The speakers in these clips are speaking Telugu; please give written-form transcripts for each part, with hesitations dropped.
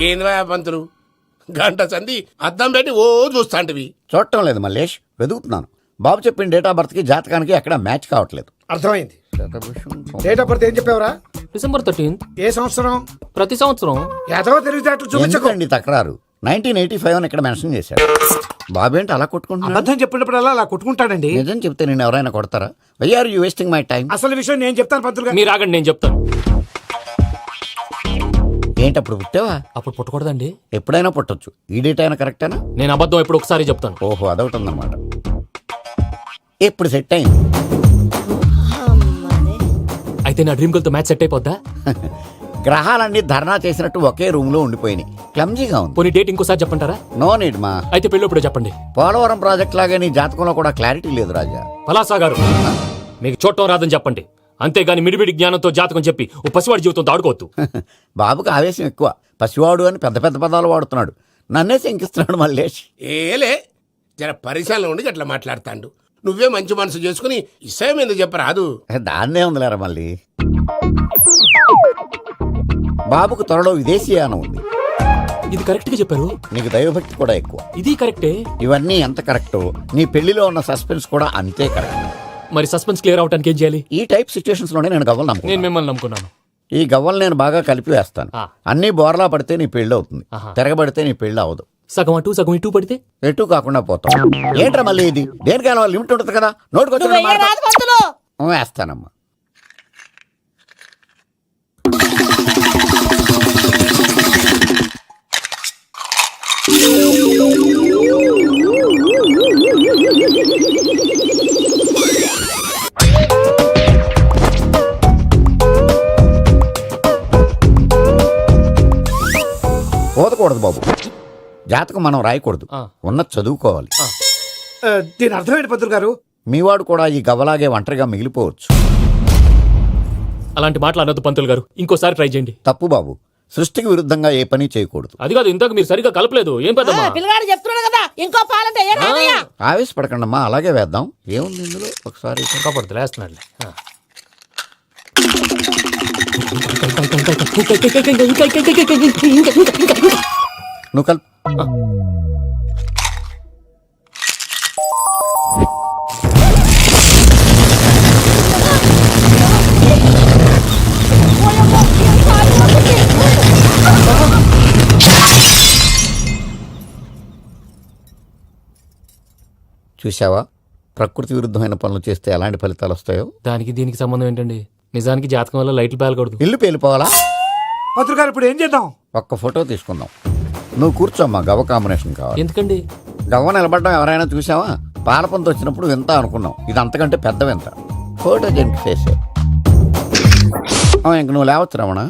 ఏంది పంతులు గంట సంధి అద్దం పెట్టి ఓ చూస్తాంటివి. చూడటం లేదు మల్లేష్, వెతుకుతున్నాను. బాబు చెప్పిన డేట్ ఆఫ్ బర్త్ కి జాతకానికి ఎక్కడ మ్యాచ్ కావట్లేదు. అర్థమైంది. డేట్ ఆఫ్ బర్త్ ఏం చెప్పావురా? December 13th. ఏ సంవత్సరం? ప్రతి సంవత్సరం. ఎదవ తెలివితేటలు చూపించకండి. ఎందుకండి తక్రారు? 1985 అని ఇక్కడ మెన్షన్ చేశాడు. బాబు ఏంటి అలా కొట్టుకుంటున్నాడు? అబద్ధం చెప్పినప్పుడల్లా అలా కొట్టుకుంటాడండి. నిజం చెప్తే నేను ఎవరైనా కొడతారా? Why are you wasting my time? అసలు విషయం నేను చెప్తాను పంతులు గారు. మీరు ఆగండి, నేను చెప్తాను. ఏంటి అప్పుడు పుట్టావా? అప్పుడు పుట్టకూడదండి. ఎప్పుడైనా పుట్టొచ్చు. ఈ డేట్ అయినా కరెక్టేనా? నేను అబద్ధం ఎప్పుడు ఒకసారి చెప్తాను. ఓహో, అదొకటి ఉందన్నమాట. ఇప్పుడు సెట్ అయింది. అయితే నా డ్రీమ్ గర్ల్ తో మ్యాచ్ సెట్ అయిపోద్దా? గ్రహాలన్నీ ధర్నా చేసినట్టు ఒకే రూమ్ లో ఉండిపోయినాయి. క్లమ్జీగా ఉంది. పోనీ డేట్ ఇంకోసారి చెప్పంటారా? నో నీడ్ మా. అయితే పెళ్ళప్పుడు చెప్పండి. పోలవరం ప్రాజెక్ట్ లాగే నీ జాతకంలో కూడా క్లారిటీ లేదు రాజా. పలాసా గారు, మీకు చూడటం రాదని చెప్పండి. అంతేగాని మిడిమిడి జ్ఞానంతో జాతకం చెప్పి ఓ పసివాడి జీవితంతో ఆడుకోవద్దు. బాబుకి ఆవేశం ఎక్కువ. పసివాడు అని పెద్ద పెద్ద పదాలు వాడుతున్నాడు. నన్నే శంకిస్తున్నాడు మల్లేష్. ఏలే జర పరిశాలలో ఉండి అట్లా మాట్లాడతాండు. నువ్వే మంచి మనసు చేసుకుని ఇష్టం ఎందుకు చెప్పరాదు? దాన్నే ఉందిలేరా మళ్ళీ. బాబుకు త్వరలో విదేశీయానం ఉంది. ఇది కరెక్ట్ గా చెప్పారు. నీకు దైవభక్తి కూడా ఎక్కువ. ఇది కరెక్టే. ఇవన్నీ ఎంత కరెక్టో నీ పెళ్లిలో ఉన్న సస్పెన్స్ కూడా అంతే కరెక్ట్. మరి సస్పెన్స్ క్లియర్ అవడానికి ఏం చేయాలి? ఈ టైప్ సిచ్యువేషన్స్ లోనే నేను గవ్వలు నేను నమ్ముకున్నాను. మిమ్మల్ని నమ్ముకున్నాను. ఈ గవ్వలు నేను బాగా కలిపి వేస్తాను. అన్ని బోర్లా పడితే నీ పెళ్లి అవుతుంది. తిరగబడితే నీ పెళ్లి అవదు. సగం అటు సగం ఇటు పడితే ఎటు కాకుండా పోతాం. ఏంట్రా మళ్ళీ ఇది? దేనికైనా లిమిట్ ఉంటుంది కదా. నోటుకొచ్చి వేస్తానమ్మా. పోదకూడదు బాబు. జాతకం మనం రాయకూడదు, ఉన్నది చదువుకోవాలి. దీని అర్థమైంది పంతులు గారు. మీవాడు కూడా ఈ గవ్వలాగే ఒంటరిగా మిగిలిపోవచ్చు. అలాంటి మాటలు అనొద్దు పంతులు గారు. ఇంకోసారి ట్రై చేయండి. తప్పు బాబు. సృష్టికి విరుద్ధంగా ఏ పని చేయకూడదు. అది కాదు, ఇంతకు మీరు సరిగ్గా కలపలేదు. ఏం పెద్దమ్మా? పిల్లగాడు చెప్తున్నాడు కదా, ఇంకో పాలంటే ఆవేశపడకండమ్మా, అలాగే వేద్దాం. ఏముంది ఇందులో? ఒకసారి కాపాడుతు లేస్తున్నాడు. నువ్వు కల్. చూసావా, ప్రకృతి విరుద్ధమైన పనులు చేస్తే ఎలాంటి ఫలితాలు వస్తాయో. దానికి దీనికి సంబంధం ఏంటండి? నిజానికి జాతకం వల్ల లైట్లు పేలకూడదు. ఇల్లు పేలిపోవాలా? పంతులు గారు ఇప్పుడు ఏం చేద్దాం? ఒక్క ఫోటో తీసుకుందాం. నువ్వు కూర్చోమ్మా. గవ్వ కాంబినేషన్ కావాలి. ఎందుకండి? గవ్వ నిలబడడం ఎవరైనా చూసావా? పాలపంత వచ్చినప్పుడు వింత అనుకున్నాం. ఇది అంతకంటే పెద్ద వింత. Photo gent face. ఇంక నువ్వు లేవచ్చు రమణ.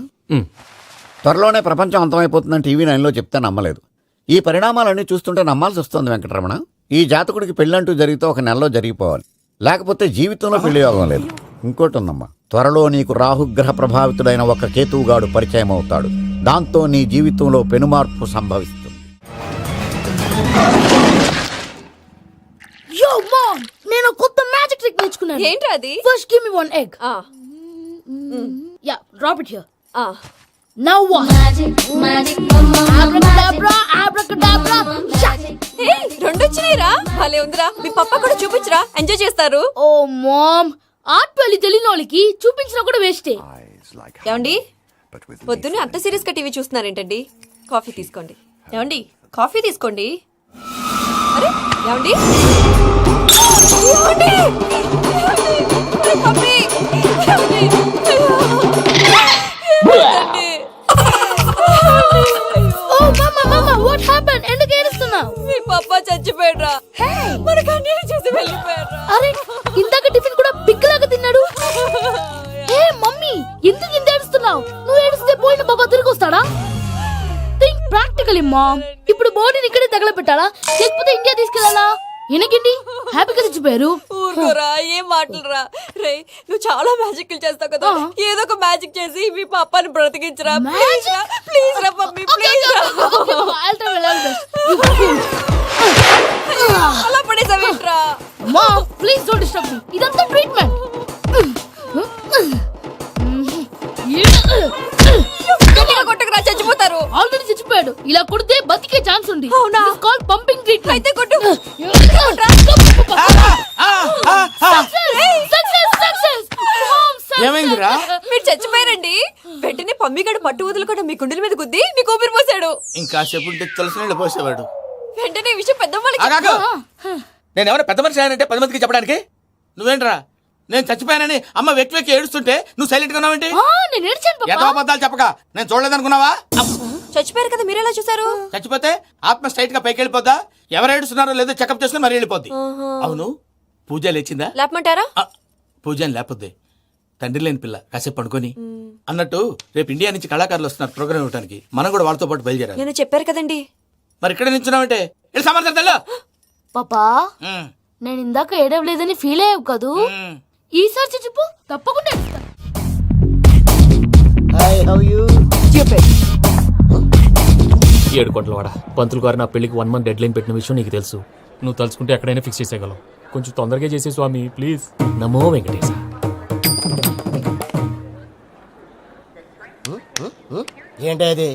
త్వరలోనే ప్రపంచం అంతమైపోతుందని టీవీ 9లో చెప్తే నమ్మలేదు. ఈ పరిణామాలన్నీ చూస్తుంటే నమ్మాల్సి వస్తుంది వెంకటరమణ. ఈ జాతకుడికి పెళ్ళంటూ జరిగితే ఒక నెలలో జరిగిపోవాలి, లేకపోతే జీవితంలో పెళ్లి యోగం లేదు. ఇంకోటి ఉందమ్మా, త్వరలో నీకు రాహుగ్రహ ప్రభావితుడైన ఒక కేతువుగాడు పరిచయం అవుతాడు. దాంతో నీ జీవితంలో పెనుమార్పు సంభవిస్తుంది. యో మామ్, నేను కొత్త మ్యాజిక్ ట్రిక్ నేర్చుకున్నాను. ఏంట్రా అది? First give me one egg. Yeah, drop it here. Now what? Magic mamma. Abracadabra, అబ్రాకడాబ్రా. హే, రెండు వచ్చినాయిరా. భలే ఉందిరా. మీ పప్ప కూడా చూపించరా, ఎంజాయ్ చేస్తారు. ఓ మామ్, ఆర్ట్ వెళ్ళి తెలియని వాళ్ళకి చూపించినా కూడా వేస్టే. ఏమండి, పొద్దున్నే అంత సీరియస్ గా టీవీ చూస్తున్నారేంటండి? కాఫీ తీసుకోండి. ఏమండి, కాఫీ తీసుకోండి. అరే ఏమండి, ఏమండి? కాఫీ. ఓ మమ్మా, మమ్మా, వాట్ హ్యాపెన్? ఎందుకు ఏడుస్తున్నావు? మీ పప్ప చచ్చిపోయాడ్రా. మనకు అన్యాయం చేసి వెళ్ళిపోయాడ్రా. అరే, ఇందాక టిఫిన్ కూడా పిక్కలాగా తిన్నాడు. హే మమ్మీ, ఎందుకు ఇంత ఏడుస్తున్నావు? నువ్వు ఏడిస్తే పోయిన బాబా తిరిగి వస్తాడా? Think practically ma'am. ఇప్పుడు బాడీని ఇక్కడే తగలబెట్టాలా, లేకపోతే ఇండియా తీసుకెళ్లాలా? ఎనకండి హ్యాపీగా చచ్చిపోయారు. ఊరుకోరా, ఏం మాటలురా. రే, నువ్వు చాలా మ్యాజిక్ చేస్తావు కదా, ఏదో ఒక మ్యాజిక్ చేసి మీ పాపాని బ్రతికించరా. ప్లీజ్ రా మమ్మీ, ప్లీజ్ రా. అలా పడేసావేంట్రా? Mom, please don't disturb me. ఇదంతా ట్రీట్మెంట్. గట్టిగా కొట్టకురా, చచ్చిపోతారు. ఆల్రెడీ చచ్చిపోయాడు. కొట్టాడు. ఇలా కొడితే బతికే ఛాన్స్ ఉంది. అవునా? Call pumping treatment. అయితే కొట్టు. ఏమైందిరా? మీరు చచ్చిపోయారండి. వెంటనే పమ్మిగాడు పట్టు వదులుకుండా మీ గుండెల మీద గుద్ది మీకు ఊపిరి పోసాడు. ఇంకా సేపు ఉంటే తులసి నీళ్ళు పోసేవాడు. వెంటనే ఈ విషయం పెద్దవాళ్ళకి ఆగాగు. నేను ఎవరైనా పెద్ద మనిషి ఆయనంటే 10 మందికి చెప్పడానికి నువ్వేంట్రా నేను చచ్చిపోయానని అమ్మ వెక్కి వెక్కి ఏడుస్తుంటే నువ్వు సైలెంట్ గా ఉన్నావేంటి? నేను ఏడ్చాను పాపా. ఎంతో అబద్ధాలు చెప్పక నేను చూడలేదనుకున్నావా? చచ్చిపోయారు కదా మీరెలా చూసారు? చచ్చిపోతే ఆత్మ స్ట్రైట్ గా పైకి వెళ్ళిపోద్దా? ఎవరు ఏడుస్తున్నారో లేదో చెకప్ చేసుకుని మరీ వెళ్ళిపోద్ది. అవును పూజ లేచిందా? లేపమంటారా? పూజ లేకపోద్ది. తండ్రి లేని పిల్ల కాసేపు పడుకొని అన్నట్టు రేపు ఇండియా నుంచి కళాకారులు వస్తున్నారు ప్రోగ్రామ్ ఇవ్వడానికి. మనం కూడా వాళ్ళతో పాటు బయలుదేరాలి. నేను చెప్పారు కదండి. మరి ఇక్కడ నిల్చున్నావంటే వెళ్ళి సమాధానం పాపా నేను ఇందాక ఏడవలేదని ఫీల్ అయ్యావు కదూ. ఈసారి చచ్చిపో తప్పకుండా ఏడుస్తా. ఏడు కోట్ల వాడ పంతులు గారు నా పెళ్లికి 1 month డెడ్ లైన్ పెట్టిన విషయం నీకు తెలుసు. నువ్వు తలుచుకుంటే ఎక్కడైనా ఫిక్స్ చేసేయగలవు. కొంచెం తొందరగా చేసే స్వామి ప్లీజ్. నమో వెంకటేశ. ఏంటది?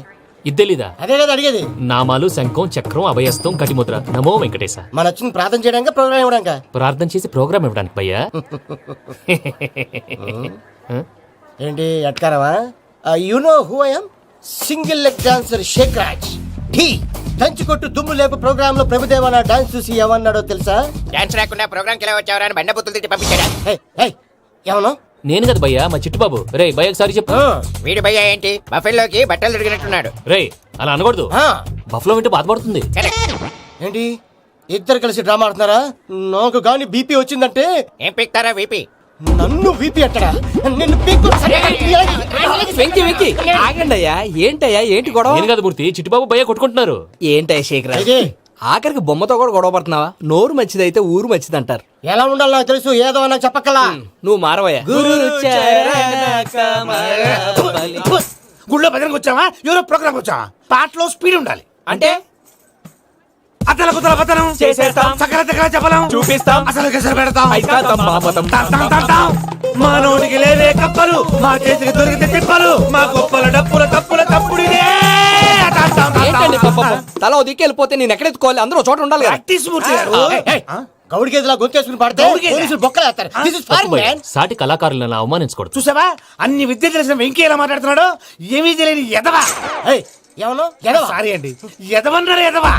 ఇది తెలీదా? అదే కదా అడిగేది. నామాలు శంఖం చక్రం అభయస్తం కటిముద్ర. నమో వెంకటేశ. మన వచ్చింది ప్రార్థన చేయడానికి ప్రోగ్రామ్ ఇవ్వడానికి. ప్రార్థన చేసి ప్రోగ్రామ్ ఇవ్వడానికి భయ్యా. ఏంటి ఎట్కారవా? You know who I am? Single leg dancer Shaik Raj. టీ దంచి కొట్టు దుమ్ము లేపు ప్రోగ్రామ్ లో ప్రభుదేవ నా డాన్స్ చూసి ఏమన్నాడో తెలుసా? డాన్స్ రాకుండా ప్రోగ్రామ్ కి ఎలా వచ్చావరా అని బండ బుద్ధులు తిట్టి పంపించాడా? ఏమన్నా? నేను కదా భయ్యా మా చిట్టుబాబు. రే భయ్య ఒకసారి చెప్పు. వీడి భయ్య ఏంటి బఫెల్లోకి బట్టలు తిరిగినట్టున్నాడు. రే అలా అనకూడదు. బఫ్లో వింటే బాధపడుతుంది. ఏంటి ఇద్దరు కలిసి డ్రామా ఆడుతున్నారా? నాకు గాని బీపీ వచ్చిందంటే ఏం పిక్తారా వీపీ? నన్ను వీపీ అట్టడా? నిన్ను వెంకి వెంకి ఆగండి అయ్యా. ఏంటయ్యా ఏంటి గొడవ? నేను కదా మూర్తి చిట్టుబాబు భయ్య కొట్టుకుంటున్నారు. ఏంటయ్యా శేఖర్ ఆఖరికి బొమ్మతో కూడా గొడవ పడుతున్నావా? నోరు మంచిదైతే ఊరు మంచిది అంటారు. ఎలా ఉండాలో నాకు తెలుసు, ఏదో నాకు చెప్పక్కలా. నువ్వు మారవయ్యా. గుళ్ళో భజనకు వచ్చావా? ఎవరో ప్రోగ్రామ్ వచ్చావా? పాటలో స్పీడ్ ఉండాలి. అంటే అతల కుతల పతనం చేసేస్తాం. సకల దగ్గర చెప్పలేం. చూపిస్తాం. అసలు గసలు పెడతాం. అయితాం మామతం. మా నోటికి లేవే కప్పలు, మా చేతికి దొరికితే తిప్పలు, మా గొప్పల డప్పుల తప్పుల తప్పుడిదే. ఏంటండి పాపం? తల ఓ దిక్కు వెళ్ళిపోతే నేను ఎక్కడెత్తుకోవాలి? అందరూ ఒక చోట ఉండాలి కదా. ప్రాక్టీస్ మూర్తి గారు. గౌడికి ఎదులా గొంతేసుకుని పడితే పోలీసులు బొక్కలేస్తారు. This is fun, man. సాటి కళాకారులను అవమానించకూడదు. చూసావా అన్ని విద్య తెలిసిన వెంకీ ఎలా మాట్లాడుతున్నాడు? ఏమీ తెలియని ఎదవా. ఏమన్నా? సారీ అండి, ఎదవన్నారు ఎదవా.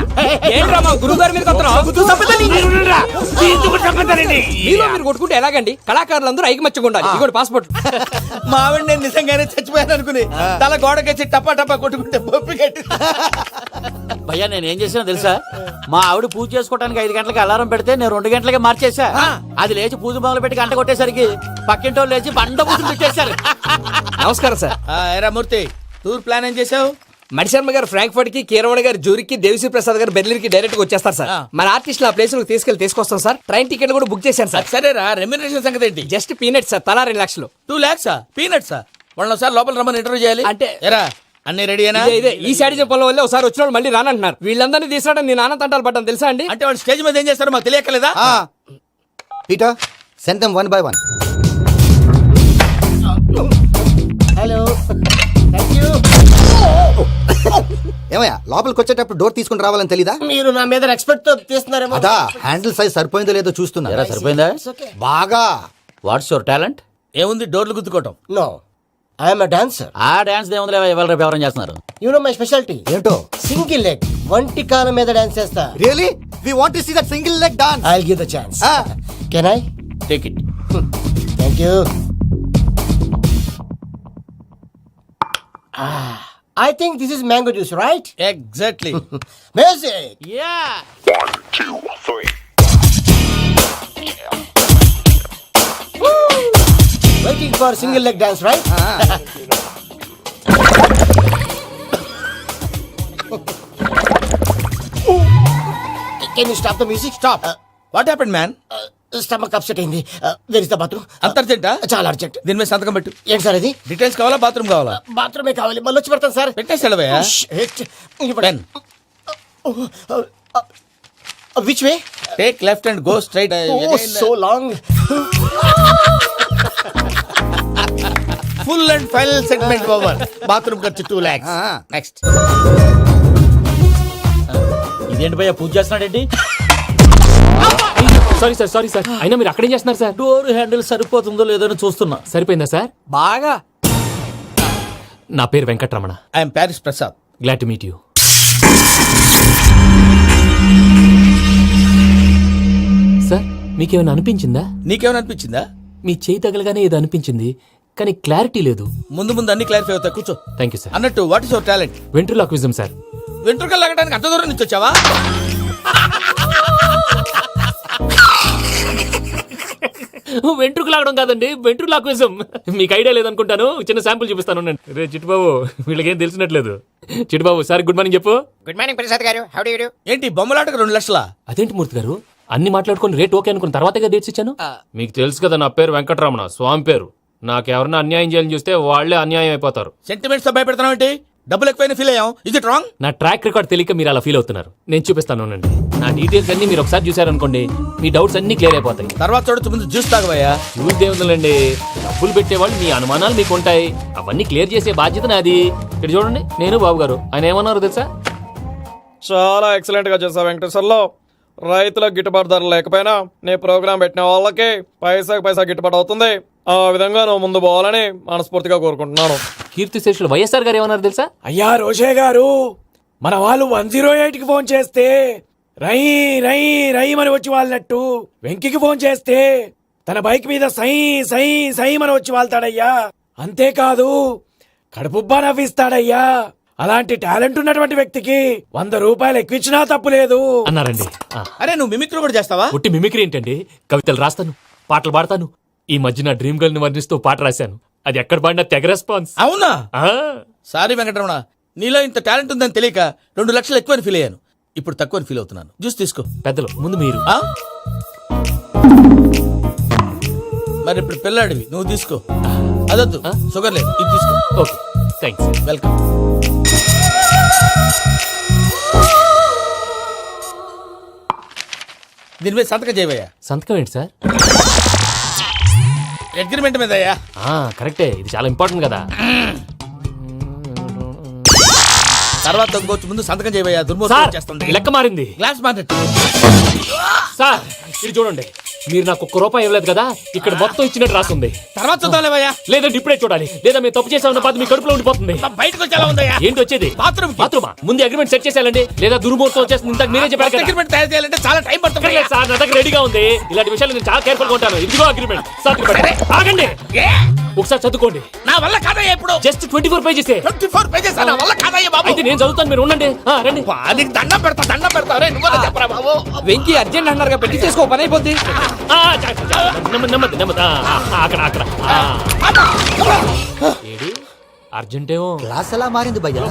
ఏంట్రా మా గురువు గారి మీద మీలో మీరు కొట్టుకుంటే ఎలాగండి? కళాకారులందరూ ఐకమత్యంగా ఉండాలి. ఇదిగోండి పాస్పోర్ట్. మా ఆవిడ నేను నిజంగానే చచ్చిపోయాను అనుకుని తల గోడకొచ్చి టపా టపా కొట్టుకుంటే బొప్పి కట్టి. భయ్యా నేను ఏం చేసినా తెలుసా? మా ఆవిడ పూజ చేసుకోవడానికి 5 గంటలకి అలారం పెడితే నేను 2 గంటలకే మార్చేసా. అది లేచి పూజ మొదలు పెట్టి గంట కొట్టేసరికి పక్కింటోళ్ళు లేచి బండ పూజలు పెట్టేశారు. నమస్కారం సార్. ఏరా మూర్తి టూర్ ప్లాన్ ఏం చేసావు? మణిశర్మ గారు ఫ్రాంక్ఫర్ట్ కి, కీరవణ గారు జూరికి, దేవిశ్రీ ప్రసాద్ గారు బెర్లిన్ కి డైరెక్ట్ గా వచ్చేస్తారు సార్. మన ఆర్టిస్ట్ ఆ ప్లేస్ తీసుకొస్తాం సార్. ట్రైన్ టికెట్ కూడా బుక్ చేశాను సార్. సరేరా రెమ్యూనరేషన్ సంగతి ఏంటి? Just peanuts sir. తలా 2 లక్షలు. 2 lakhs పీనట్సా? వాళ్ళని ఒకసారి లోపల రమ్మని ఇంటర్వ్యూ చేయాలి. అంటే ఎరా అన్ని రెడీయేనా? ఇదే ఈ శాడిజం పొలం వల్లే ఒకసారి వచ్చిన వాళ్ళు మళ్ళీ రానంటున్నారు. వీళ్ళందరినీ తీసుకురావడం నేను నాన్న తంటాలు పడ్డాను తెలుసా అండి? అంటే వాళ్ళు స్టేజ్ మీద ఏం చేస్తారో మాకు తెలియకలేదా? Peter send them one by one. Hello thank you. ఏమయ్యా లోపలికి వచ్చేటప్పుడు డోర్ తీసుకుని రావాలని తెలీదా? మీరు నా మీద ఎక్స్పెక్ట్ తో తీస్తున్నారేమో. అదా హ్యాండిల్ సైజ్ సరిపోయిందో లేదో చూస్తున్నా. సరిపోయిందా? బాగా. What's your talent? ఏముంది డోర్లు గుద్దుకోవటం. No I'm dancer. ఆ డాన్స్ దేవుందిలే ఇవాళ రేపు ఎవరైనా చేస్తున్నారు. యు నో మై స్పెషాలిటీ ఏంటో? సింగిల్ లెగ్ వంటి కాలం మీద డాన్స్ చేస్తా. Really we want to see that single leg dance. I will give the chance. Can I take it. Thank you. I think this is mango juice, right? Exactly. Music. Yeah. 1, 2, 3. Waiting for single leg dance, right? Can you stop the music? Stop. What happened man? Stomach upset అయింది. Where is the bathroom? అంత అర్జెంటా? చాలా అర్జెంట్. దీని మీద సంతకం పెట్టు. ఏంటి సార్ ఇది? డీటెయిల్స్ కావాలా బాత్రూమ్ కావాలా? బాత్రూమే కావాలి. మళ్ళీ వచ్చి పెడతాను సార్. పెట్టేసాడవయ్యా. Pen which way? Take left and go straight. Oh, so long. Full and final segment over. Bathroom ఖర్చు 2 lakhs. నెక్స్ట్ అదేంటి భయ్యా పూజ చేస్తున్నాడేంటి? Sorry sir, sorry sir. అయినా మీరు అక్కడేం చేస్తున్నారు సార్? డోర్ హ్యాండిల్ సరిపోతుందో లేదో అని చూస్తున్నా. సరిపోయిందా సార్? బాగా. నా పేరు Venkatramana. I'm Paris Prasad. Glad to meet you. Sir మీకేమైనా అనిపించిందా? నీకేమైనా అనిపించిందా? మీ చేయి తగలగానే ఏదో అనిపించింది, కానీ క్లారిటీ లేదు. ముందు ముందు అన్ని క్లారిఫై అవుతాయి, కూర్చో. Thank you sir. అన్నట్టు what is your talent? Ventriloquism sir. వెంట్రుకలు లాగడానికి అంత దూరం నుంచి వచ్చావా? వెంట్రుకు లాగడం కాదండి, వెంట్రులాక్విజం. మీకు ఐడియా లేదనుకుంటాను, చిన్న శాంపుల్ చూపిస్తాను. రే చిట్టుబాబు, వీళ్ళకేం తెలిసినట్లేదు. చిట్టుబాబు సార్ గుడ్ మార్నింగ్ చెప్పు. Good morning Prasad garu. How do you do? ఏంటి బొమ్మలాటకు 2 లక్షలా? అదేంటి మూర్తి గారు, అన్ని మాట్లాడుకుని రేట్ ఓకే అనుకున్న తర్వాతగా డేట్స్ ఇచ్చాను. మీకు తెలుసు కదా నా పేరు వెంకటరమణ, స్వామి పేరు. నాకెవరన్నా అన్యాయం చేయాలని చూస్తే వాళ్లే అన్యాయం అయిపోతారు. సెంటిమెంట్స్ తో భయపెడతావు ఏంటి? డబ్బులు ఎక్కువైనా ఫీల్ అయ్యాం. ఇది రాంగ్. నా ట్రాక్ రికార్డ్ తెలియక మీరు అలా ఫీల్ అవుతున్నారు. నేను చూపిస్తాను అండి. నా డీటెయిల్స్ అన్ని మీరు ఒకసారి చూసారనుకోండి, మీ డౌట్స్ అన్ని క్లియర్ అయిపోతాయి. తర్వాత చూడొచ్చు, ముందు జ్యూస్ తాగవయ్యా. చూసి దేవుందండి, డబ్బులు పెట్టేవాళ్ళు మీ అనుమానాలు మీకు ఉంటాయి, అవన్నీ క్లియర్ చేసే బాధ్యత నాది. ఇక్కడ చూడండి, నేను బాబు గారు. ఆయన ఏమన్నారు తెలుసా? చాలా ఎక్సలెంట్ గా చేసావు వెంకటేశ్వర్లో. రైతులకు గిట్టుబాటు ధర లేకపోయినా నీ ప్రోగ్రాం పెట్టిన వాళ్ళకి పైసాకి పైసా గిట్టుబాటు అవుతుంది. ఆ విధంగా నువ్వు ముందు పోవాలని మనస్ఫూర్తిగా కోరుకుంటున్నాను. కీర్తి శేషులు వైఎస్ఆర్ గారు ఏమన్నారు తెలుసా? అయ్యా రోషే గారు, మన వాళ్ళు 108కి ఫోన్ చేస్తే రై రై రై అని వచ్చి వాళ్ళనట్టు, వెంకికి ఫోన్ చేస్తే తన బైక్ మీద సై సై సై అని వచ్చి వాళ్తాడయ్యా. అంతేకాదు కడుపుబ్బా నవ్విస్తాడయ్యా. అలాంటి టాలెంట్ ఉన్నటువంటి వ్యక్తికి 100 రూపాయలు ఎక్కువచ్చినా తప్పు లేదు అన్నారండి. అరే నువ్వు మిమిక్రీ కూడా చేస్తావా? ఒట్టి మిమిక్రీ ఏంటండి, కవితలు రాస్తాను, పాటలు పాడతాను. ఈ మధ్య నా డ్రీమ్ గర్ల్ ని వర్ణిస్తూ పాట రాశాను, అది ఎక్కడ పాడినా తెగ రెస్పాన్స్. అవునా? సారీ వెంకటరమణ, నీలో ఇంత టాలెంట్ ఉందని తెలియక 2 లక్షలు ఎక్కువని ఫీల్ అయ్యాను. ఇప్పుడు తక్కువని ఫీల్ అవుతున్నాను. జ్యూస్ తీసుకో. పెద్దలు ముందు మీరు. మరి ఇప్పుడు పిల్లాడివి, నువ్వు తీసుకో. అదొద్దు, షుగర్ లేదు, ఇది తీసుకో. Okay thanks. వెల్కమ్. దీని మీద సంతకం చేయవయ్యా. సంతకం ఏంటి సార్? అగ్రిమెంట్ మీద అయ్యా. కరెక్టే, ఇది చాలా ఇంపార్టెంట్ కదా. తర్వాత ఇంకొచ్చి ముందు సంతకం చేయవయ్యా. సార్ దుర్మోహం చేస్తుంది. లెక్క మారింది. Glass market. సార్ ఇది చూడండి, మీరు నాకు ₹1 ఇవ్వలేదు కదా, ఇక్కడ మొత్తం ఇచ్చినట్టు రాస్తుంది. తర్వాత చూద్దాంలేవయ్యా. లేదంటే ఇప్పుడే చూడాలి, లేదా మేము తప్పు చేసామన్న బాధ మీ కడుపులో ఉండిపోతుంది. బయటకు వచ్చేలా ఉందయ్యా. ఏంటి వచ్చేది? బాత్రూమ్. బాత్రూమా? ముందు అగ్రిమెంట్ సెట్ చేసేయాలండి, లేదా దుర్మూర్తం వచ్చేస్తుంది. ఇంతకు మీరే చెప్పారు కదా. అగ్రిమెంట్ తయారు చేయాలంటే చాలా టైం పడుతుంది. లేదు సార్, నా దగ్గర రెడీగా ఉంది. ఇలాంటి విషయాలు నేను చాలా కేర్ఫుల్ గా ఉంటాను. ఇదిగో అగ్రిమెంట్. ఆగండి, ఒకసారి చదువుకోండి. నా వల్ల కాదయ్యా. ఇప్పుడు జస్ట్ 24 పేజెస్. 24 పేజెస్ నా వల్ల కాదయ్యా బాబు. అయితే నేను చదువుతాను, మీరు ఉండండి. రండి. నీకు దండం పెడతా. రే నువ్వు చెప్పరా బాబు. వెంకీ అర్జెంట్ అన్నారుగా, పెట్టి చేసుకో, పని అయిపోద్ది. నెమ్మది. అక్కడ ఏడు అర్జెంటేమో. క్లాస్ ఎలా మారింది భయ్యా?